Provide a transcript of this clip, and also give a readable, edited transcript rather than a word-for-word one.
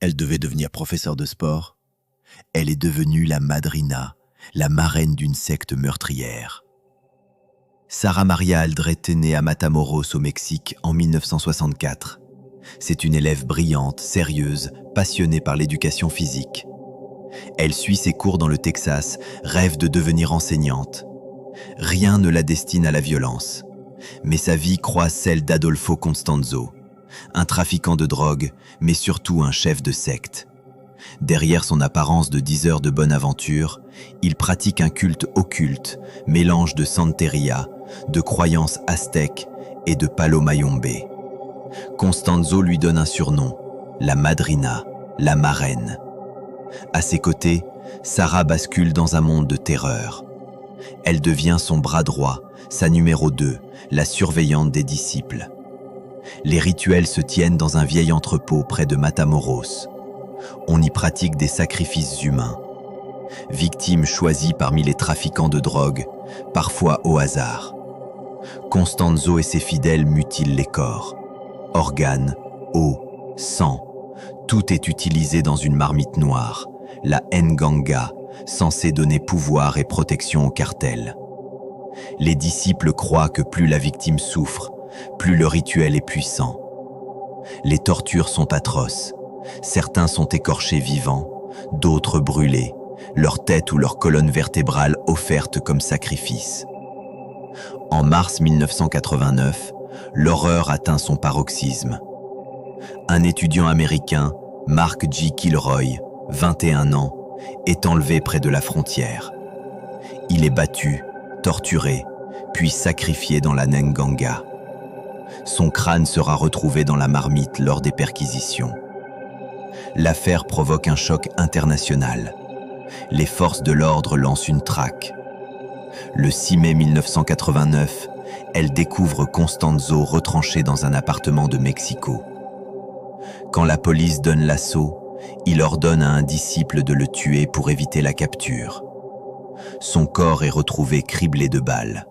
Elle devait devenir professeure de sport. Elle est devenue la madrina, la marraine d'une secte meurtrière. Sara Maria Aldrete est née à Matamoros au Mexique en 1964. C'est une élève brillante, sérieuse, passionnée par l'éducation physique. Elle suit ses cours dans le Texas, rêve de devenir enseignante. Rien ne la destine à la violence. Mais sa vie croise celle d'Adolfo Constanzo, un trafiquant de drogue, mais surtout un chef de secte. Derrière son apparence de diseur de bonne aventure, il pratique un culte occulte, mélange de santeria, de croyances aztèques et de palo mayombe. Constanzo lui donne un surnom, la madrina, la marraine. À ses côtés, Sara bascule dans un monde de terreur. Elle devient son bras droit, sa numéro 2, la surveillante des disciples. Les rituels se tiennent dans un vieil entrepôt près de Matamoros. On y pratique des sacrifices humains. Victime choisie parmi les trafiquants de drogue, parfois au hasard. Constanzo et ses fidèles mutilent les corps. Organes, eau, sang, tout est utilisé dans une marmite noire, la Nganga, censée donner pouvoir et protection au cartel. Les disciples croient que plus la victime souffre, plus le rituel est puissant. Les tortures sont atroces. Certains sont écorchés vivants, d'autres brûlés, leur tête ou leur colonne vertébrale offerte comme sacrifice. En mars 1989, l'horreur atteint son paroxysme. Un étudiant américain, Mark J. Kilroy, 21 ans, est enlevé près de la frontière. Il est battu, torturé, puis sacrifié dans la Nganga. Son crâne sera retrouvé dans la marmite lors des perquisitions. L'affaire provoque un choc international. Les forces de l'ordre lancent une traque. Le 6 mai 1989, elle découvre Constanzo retranché dans un appartement de Mexico. Quand la police donne l'assaut, il ordonne à un disciple de le tuer pour éviter la capture. Son corps est retrouvé criblé de balles.